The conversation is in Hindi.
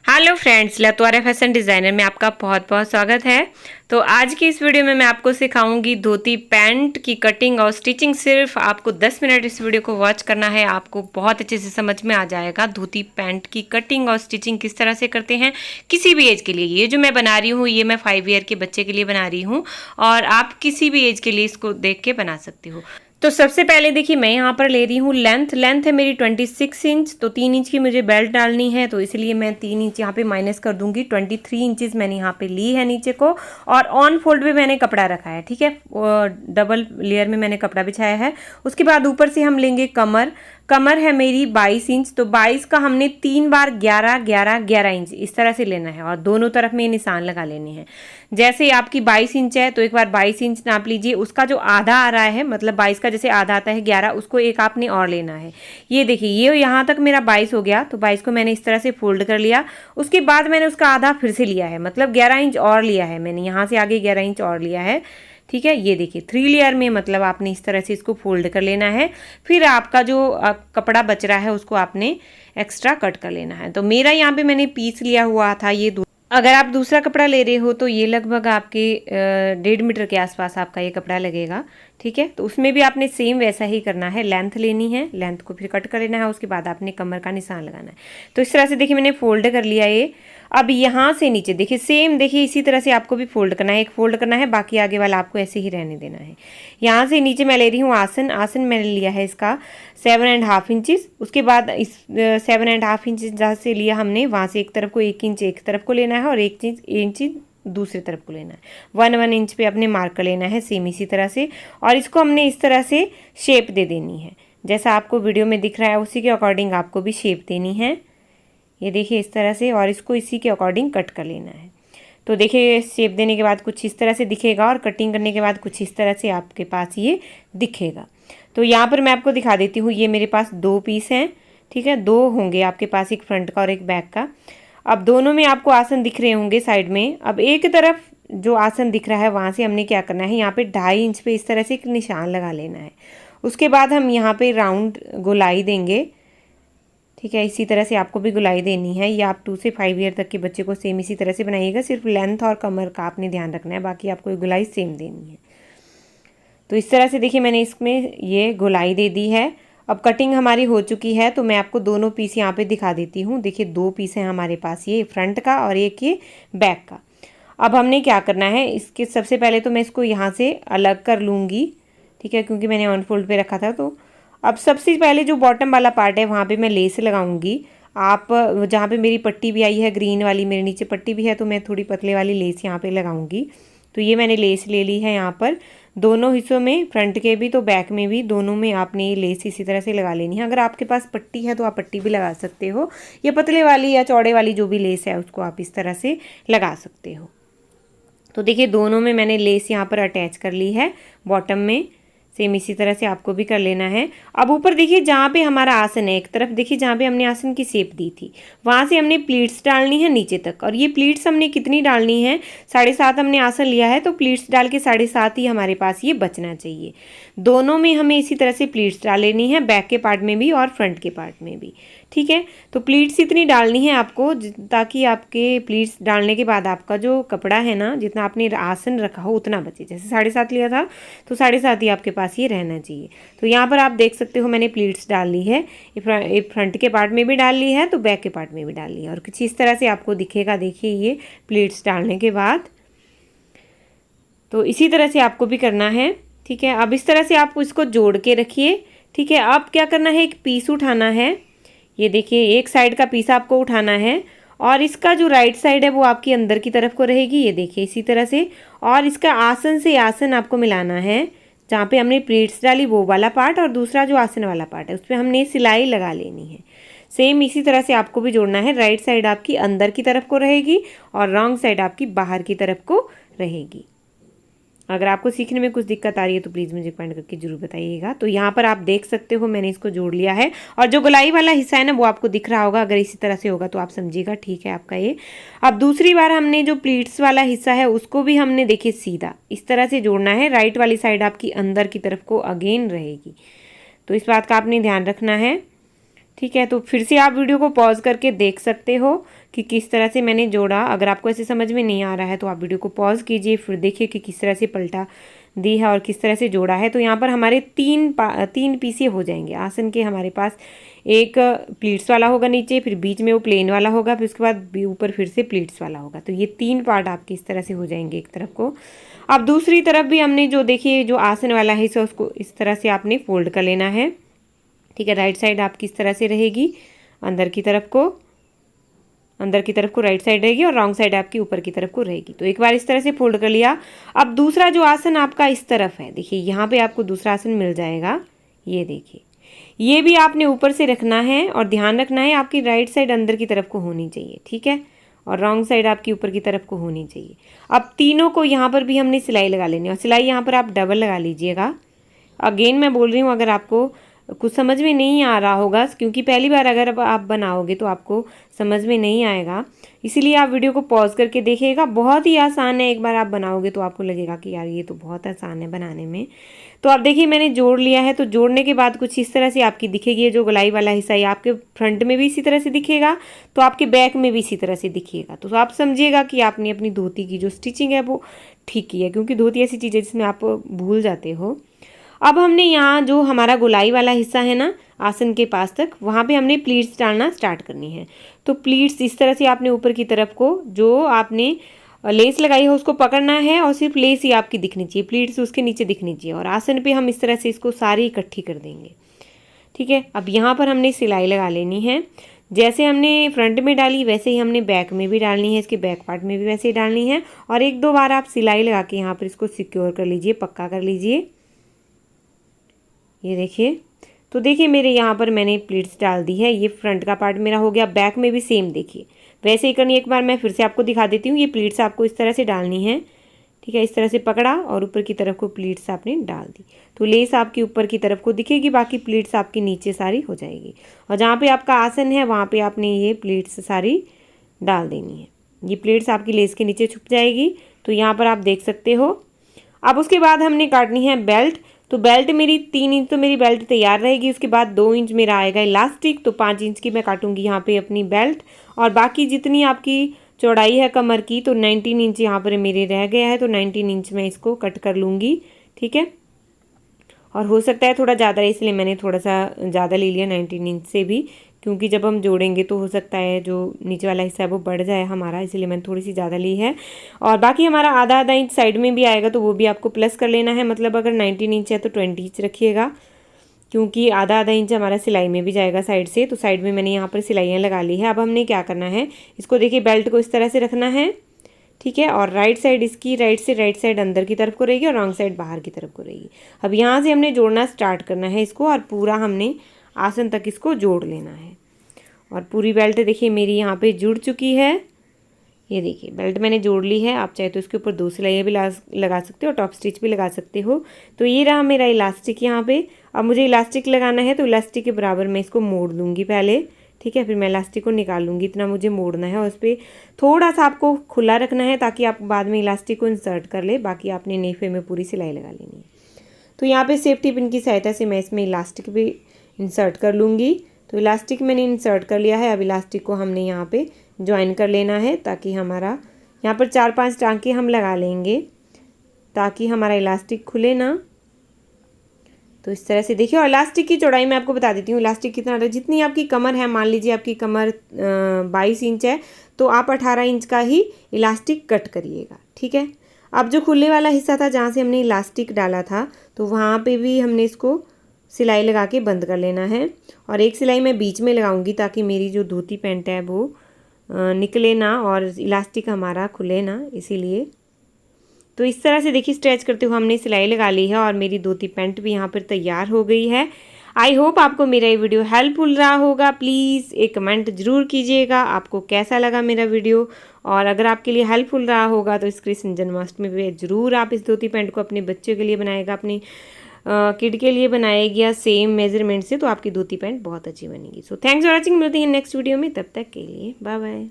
हेलो फ्रेंड्स, लतवारा फैशन डिज़ाइनर में आपका बहुत बहुत स्वागत है। तो आज की इस वीडियो में मैं आपको सिखाऊंगी धोती पैंट की कटिंग और स्टिचिंग। सिर्फ आपको 10 मिनट इस वीडियो को वॉच करना है, आपको बहुत अच्छे से समझ में आ जाएगा धोती पैंट की कटिंग और स्टिचिंग किस तरह से करते हैं किसी भी एज के लिए। ये जो मैं बना रही हूँ ये मैं 5 ईयर के बच्चे के लिए बना रही हूँ और आप किसी भी एज के लिए इसको देख के बना सकते हो। तो सबसे पहले देखिए मैं यहाँ पर ले रही हूँ लेंथ है मेरी 26 इंच। तो 3 इंच की मुझे बेल्ट डालनी है, तो इसलिए मैं 3 इंच यहाँ पे माइनस कर दूंगी। 23 इंचेस मैंने यहाँ पे ली है नीचे को, और ऑन फोल्ड पे मैंने कपड़ा रखा है, ठीक है। डबल लेयर में मैंने कपड़ा बिछाया है। उसके बाद ऊपर से हम लेंगे कमर है मेरी 22 इंच। तो 22 का हमने 3 बार 11 इंच इस तरह से लेना है और दोनों तरफ में निशान लगा लेने हैं। जैसे आपकी 22 इंच है तो एक बार 22 इंच नाप लीजिए, उसका जो आधा आ रहा है, मतलब 22 का जैसे आधा आता है 11, उसको एक आपने और लेना है। ये देखिए ये यहाँ तक मेरा 22 हो गया, तो 22 को मैंने इस तरह से फोल्ड कर लिया। उसके बाद मैंने उसका आधा फिर से लिया है, मतलब 11 इंच और लिया है मैंने, यहाँ से आगे 11 इंच और लिया है, ठीक है। ये देखिए 3 लेयर में, मतलब आपने इस तरह से इसको फोल्ड कर लेना है। फिर आपका जो कपड़ा बच रहा है उसको आपने एक्स्ट्रा कट कर लेना है। तो मेरा यहाँ पे मैंने पीस लिया हुआ था ये। अगर आप दूसरा कपड़ा ले रहे हो तो ये लगभग आपके 1.5 मीटर के आसपास आपका ये कपड़ा लगेगा, ठीक है। तो उसमें भी आपने सेम वैसा ही करना है, लेंथ लेनी है, लेंथ को फिर कट कर लेना है। उसके बाद आपने कमर का निशान लगाना है। तो इस तरह से देखिए मैंने फोल्ड कर लिया ये। अब यहाँ से नीचे देखिए सेम, देखिए इसी तरह से आपको भी फोल्ड करना है, एक फोल्ड करना है, बाकी आगे वाला आपको ऐसे ही रहने देना है। यहाँ से नीचे मैं ले रही हूँ आसन मैंने लिया है इसका 7.5 इंचेस। उसके बाद इस 7.5 इंच जहाँ से लिया हमने, वहाँ से एक तरफ को 1 इंच एक तरफ को लेना है और 1 इंच दूसरी तरफ को लेना है। 1 इंच पे अपने मार्क कर लेना है सेम इसी तरह से, और इसको हमने इस तरह से शेप दे देनी है। जैसा आपको वीडियो में दिख रहा है उसी के अकॉर्डिंग आपको भी शेप देनी है। ये देखिए इस तरह से, और इसको इसी के अकॉर्डिंग कट कर लेना है। तो देखिए शेप देने के बाद कुछ इस तरह से दिखेगा और कटिंग करने के बाद कुछ इस तरह से आपके पास ये दिखेगा। तो यहाँ पर मैं आपको दिखा देती हूँ, ये मेरे पास 2 पीस हैं, ठीक है। 2 होंगे आपके पास, एक फ्रंट का और एक बैक का। अब दोनों में आपको आसन दिख रहे होंगे साइड में। अब एक तरफ जो आसन दिख रहा है वहाँ से हमने क्या करना है, यहाँ पे 2.5 इंच पे इस तरह से एक निशान लगा लेना है। उसके बाद हम यहाँ पे राउंड गोलाई देंगे, ठीक है। इसी तरह से आपको भी गोलाई देनी है। ये आप 2 से 5 ईयर तक के बच्चे को सेम इसी तरह से बनाइएगा, सिर्फ लेंथ और कमर का आपने ध्यान रखना है, बाकी आपको गोलाई सेम देनी है। तो इस तरह से देखिए मैंने इसमें ये गोलाई दे दी है। अब कटिंग हमारी हो चुकी है, तो मैं आपको दोनों पीस यहाँ पे दिखा देती हूँ। देखिए 2 पीस हैं हमारे पास, ये फ्रंट का और एक ये बैक का। अब हमने क्या करना है, इसके सबसे पहले तो मैं इसको यहाँ से अलग कर लूँगी, ठीक है, क्योंकि मैंने ऑन फोल्ड पे रखा था। तो अब सबसे पहले जो बॉटम वाला पार्ट है वहाँ पे मैं लेस लगाऊंगी। आप जहाँ पे मेरी पट्टी भी आई है ग्रीन वाली, मेरे नीचे पट्टी भी है, तो मैं थोड़ी पतले वाली लेस यहाँ पे लगाऊंगी। तो ये मैंने लेस ले ली है यहाँ पर दोनों हिस्सों में, फ्रंट के भी तो बैक में भी, दोनों में आपने ये लेस इसी तरह से लगा लेनी है। अगर आपके पास पट्टी है तो आप पट्टी भी लगा सकते हो, या पतले वाली या चौड़े वाली जो भी लेस है उसको आप इस तरह से लगा सकते हो। तो देखिए दोनों में मैंने लेस यहाँ पर अटैच कर ली है, बॉटम में सेम इसी तरह से आपको भी कर लेना है। अब ऊपर देखिए जहाँ पे हमारा आसन है, एक तरफ देखिए जहाँ पे हमने आसन की शेप दी थी, वहाँ से हमने प्लीट्स डालनी है नीचे तक। और ये प्लीट्स हमने कितनी डालनी है, 7.5 हमने आसन लिया है, तो प्लीट्स डाल के 7.5 ही हमारे पास ये बचना चाहिए। दोनों में हमें इसी तरह से प्लीट्स डाल लेनी है, बैक के पार्ट में भी और फ्रंट के पार्ट में भी, ठीक है। तो प्लीट्स इतनी डालनी है आपको ताकि आपके प्लीट्स डालने के बाद आपका जो कपड़ा है ना, जितना आपने आसन रखा हो उतना बचे। जैसे 7.5 लिया था तो 7.5 ही आपके पास ये रहना चाहिए। तो यहाँ पर आप देख सकते हो मैंने प्लीट्स डाल ली है, ये फ्रंट के पार्ट में भी डाल ली है, तो बैक के पार्ट में भी डाल ली है, और कुछ इस तरह से आपको दिखेगा। देखिए ये प्लीट्स डालने के बाद, तो इसी तरह से आपको भी करना है, ठीक है। अब इस तरह से आप इसको जोड़ के रखिए, ठीक है। अब क्या करना है, एक पीस उठाना है, ये देखिए एक साइड का पीस आपको उठाना है, और इसका जो राइट साइड है वो आपकी अंदर की तरफ को रहेगी, ये देखिए इसी तरह से। और इसका आसन से आसन आपको मिलाना है, जहाँ पे हमने प्लीट्स डाली वो वाला पार्ट, और दूसरा जो आसन वाला पार्ट है उस पर हमने सिलाई लगा लेनी है। सेम इसी तरह से आपको भी जोड़ना है। राइट साइड आपकी अंदर की तरफ को रहेगी और रॉन्ग साइड आपकी बाहर की तरफ को रहेगी। अगर आपको सीखने में कुछ दिक्कत आ रही है तो प्लीज़ मुझे कमेंट करके जरूर बताइएगा। तो यहाँ पर आप देख सकते हो मैंने इसको जोड़ लिया है, और जो गोलाई वाला हिस्सा है ना वो आपको दिख रहा होगा। अगर इसी तरह से होगा तो आप समझिएगा, ठीक है आपका ये। अब दूसरी बार हमने जो प्लीट्स वाला हिस्सा है उसको भी हमने देखिए सीधा इस तरह से जोड़ना है। राइट वाली साइड आपकी अंदर की तरफ को अगेन रहेगी, तो इस बात का आपने ध्यान रखना है, ठीक है, तो फिर से आप वीडियो को पॉज करके देख सकते हो कि किस तरह से मैंने जोड़ा। अगर आपको ऐसे समझ में नहीं आ रहा है तो आप वीडियो को पॉज कीजिए, फिर देखिए कि किस तरह से पलटा दी है और किस तरह से जोड़ा है। तो यहाँ पर हमारे तीन पीसे हो जाएंगे आसन के। हमारे पास एक प्लीट्स वाला होगा नीचे, फिर बीच में वो प्लेन वाला होगा, फिर उसके बाद ऊपर फिर से प्लीट्स वाला होगा। तो ये 3 पार्ट आपके इस तरह से हो जाएंगे एक तरफ को। अब दूसरी तरफ भी हमने जो देखिए जो आसन वाला हिस्सा उसको इस तरह से आपने फोल्ड कर लेना है। ठीक है, राइट साइड आपकी इस तरह से रहेगी, अंदर की तरफ को राइट साइड रहेगी और रॉन्ग साइड आपकी ऊपर की तरफ को रहेगी। तो एक बार इस तरह से फोल्ड कर लिया। अब दूसरा जो आसन आपका इस तरफ है, देखिए यहाँ पे आपको दूसरा आसन मिल जाएगा। ये देखिए, ये भी आपने ऊपर से रखना है और ध्यान रखना है आपकी राइट साइड अंदर की तरफ को होनी चाहिए। ठीक है, और रॉन्ग साइड आपकी ऊपर की तरफ को होनी चाहिए। अब तीनों को यहाँ पर भी हमने सिलाई लगा लेनी है और सिलाई यहाँ पर आप डबल लगा लीजिएगा। अगेन मैं बोल रही हूँ, अगर आपको कुछ समझ में नहीं आ रहा होगा, क्योंकि पहली बार अगर आप बनाओगे तो आपको समझ में नहीं आएगा, इसीलिए आप वीडियो को पॉज करके देखिएगा। बहुत ही आसान है, एक बार आप बनाओगे तो आपको लगेगा कि यार ये तो बहुत आसान है बनाने में। तो आप देखिए मैंने जोड़ लिया है, तो जोड़ने के बाद कुछ इस तरह से आपकी दिखेगी। जो गोलाई वाला हिस्सा है आपके फ्रंट में भी इसी तरह से दिखेगा, तो आपके बैक में भी इसी तरह से दिखेगा। तो आप समझिएगा कि आपने अपनी धोती की जो स्टिचिंग है वो ठीक की है, क्योंकि धोती ऐसी चीज़ है जिसमें आप भूल जाते हो। अब हमने यहाँ जो हमारा गोलाई वाला हिस्सा है ना आसन के पास तक, वहाँ पे हमने प्लीट्स डालना स्टार्ट करनी है। तो प्लीट्स इस तरह से आपने ऊपर की तरफ को जो आपने लेस लगाई है उसको पकड़ना है और सिर्फ लेस ही आपकी दिखनी चाहिए, प्लीट्स उसके नीचे दिखनी चाहिए। और आसन पे हम इस तरह से इसको सारी इकट्ठी कर देंगे। ठीक है, अब यहाँ पर हमने सिलाई लगा लेनी है। जैसे हमने फ्रंट में डाली वैसे ही हमने बैक में भी डालनी है, इसके बैक पार्ट में भी वैसे ही डालनी है। और 1-2 बार आप सिलाई लगा के यहाँ पर इसको सिक्योर कर लीजिए, पक्का कर लीजिए। ये देखिए, तो देखिए मेरे यहाँ पर मैंने प्लीट्स डाल दी है। ये फ्रंट का पार्ट मेरा हो गया। बैक में भी सेम देखिए वैसे ही करनी है। एक बार मैं फिर से आपको दिखा देती हूँ। ये प्लीट्स आपको इस तरह से डालनी है। ठीक है, इस तरह से पकड़ा और ऊपर की तरफ को प्लीट्स आपने डाल दी, तो लेस आपकी ऊपर की तरफ को दिखेगी, बाकी प्लीट्स आपकी नीचे सारी हो जाएगी। और जहाँ पे आपका आसन है वहाँ पे आपने ये प्लीट्स सारी डाल देनी है। ये प्लीट्स आपकी लेस के नीचे छुप जाएगी, तो यहाँ पर आप देख सकते हो। अब उसके बाद हमने काटनी है बेल्ट। तो बेल्ट मेरी 3 इंच तो मेरी बेल्ट तैयार रहेगी। उसके बाद 2 इंच मेरा आएगा इलास्टिक, तो 5 इंच की मैं काटूंगी यहाँ पे अपनी बेल्ट। और बाकी जितनी आपकी चौड़ाई है कमर की, तो 19 इंच यहाँ पर मेरे रह गया है, तो 19 इंच मैं इसको कट कर लूँगी। ठीक है, और हो सकता है थोड़ा ज़्यादा, इसलिए मैंने थोड़ा सा ज़्यादा ले लिया 19 इंच से भी, क्योंकि जब हम जोड़ेंगे तो हो सकता है जो नीचे वाला हिस्सा है वो बढ़ जाए हमारा, इसलिए मैंने थोड़ी सी ज़्यादा ली है। और बाकी हमारा आधा इंच साइड में भी आएगा, तो वो भी आपको प्लस कर लेना है। मतलब अगर 19 इंच है तो 20 इंच रखिएगा, क्योंकि आधा इंच हमारा सिलाई में भी जाएगा साइड से। तो साइड में मैंने यहाँ पर सिलाइयाँ लगा ली है। अब हमने क्या करना है, इसको देखिए बेल्ट को इस तरह से रखना है। ठीक है, और राइट साइड इसकी राइट साइड अंदर की तरफ को रहेगी और रॉन्ग साइड बाहर की तरफ को रहेगी। अब यहाँ से हमने जोड़ना स्टार्ट करना है इसको, और पूरा हमने आसन तक इसको जोड़ लेना है। और पूरी बेल्ट देखिए मेरी यहाँ पे जुड़ चुकी है। ये देखिए बेल्ट मैंने जोड़ ली है। आप चाहे तो इसके ऊपर 2 सिलाइयाँ भी लगा सकते हो, टॉप स्टिच भी लगा सकते हो। तो ये रहा मेरा इलास्टिक यहाँ पे। अब मुझे इलास्टिक लगाना है, तो इलास्टिक के बराबर मैं इसको मोड़ लूँगी पहले। ठीक है, फिर मैं इलास्टिक को निकाल लूँगी, इतना मुझे मोड़ना है। और उस पर थोड़ा सा आपको खुला रखना है ताकि आप बाद में इलास्टिक को इंसर्ट कर ले। बाकी आपने नेफे में पूरी सिलाई लगा लेनी है। तो यहाँ पे सेफ्टी पिन की सहायता से मैं इसमें इलास्टिक भी इंसर्ट कर लूँगी। तो इलास्टिक मैंने इंसर्ट कर लिया है। अब इलास्टिक को हमने यहाँ पे ज्वाइन कर लेना है, ताकि हमारा यहाँ पर 4-5 टाँके हम लगा लेंगे ताकि हमारा इलास्टिक खुले ना। तो इस तरह से देखिए, और इलास्टिक की चौड़ाई मैं आपको बता देती हूँ। इलास्टिक कितना, जितनी आपकी कमर है, मान लीजिए आपकी कमर 22 इंच है, तो आप 18 इंच का ही इलास्टिक कट करिएगा। ठीक है, अब जो खुले वाला हिस्सा था जहाँ से हमने इलास्टिक डाला था, तो वहाँ पे भी हमने इसको सिलाई लगा के बंद कर लेना है। और एक सिलाई मैं बीच में लगाऊंगी ताकि मेरी जो धोती पैंट है वो निकले ना और इलास्टिक हमारा खुले ना, इसीलिए। तो इस तरह से देखिए स्ट्रेच करते हुए हमने सिलाई लगा ली है और मेरी धोती पैंट भी यहाँ पर तैयार हो गई है। आई होप आपको मेरा ये वीडियो हेल्पफुल रहा होगा। प्लीज़ एक कमेंट ज़रूर कीजिएगा आपको कैसा लगा मेरा वीडियो। और अगर आपके लिए हेल्पफुल रहा होगा तो इस कृष्ण जन्माष्टमी पे ज़रूर आप इस धोती पैंट को अपने बच्चों के लिए बनाएगा, अपनी किड के लिए बनाएगा सेम मेजरमेंट से, तो आपकी धोती पैंट बहुत अच्छी बनेगी। So thanks for watching. मिलते हैं नेक्स्ट वीडियो में, तब तक के लिए बाय बाय।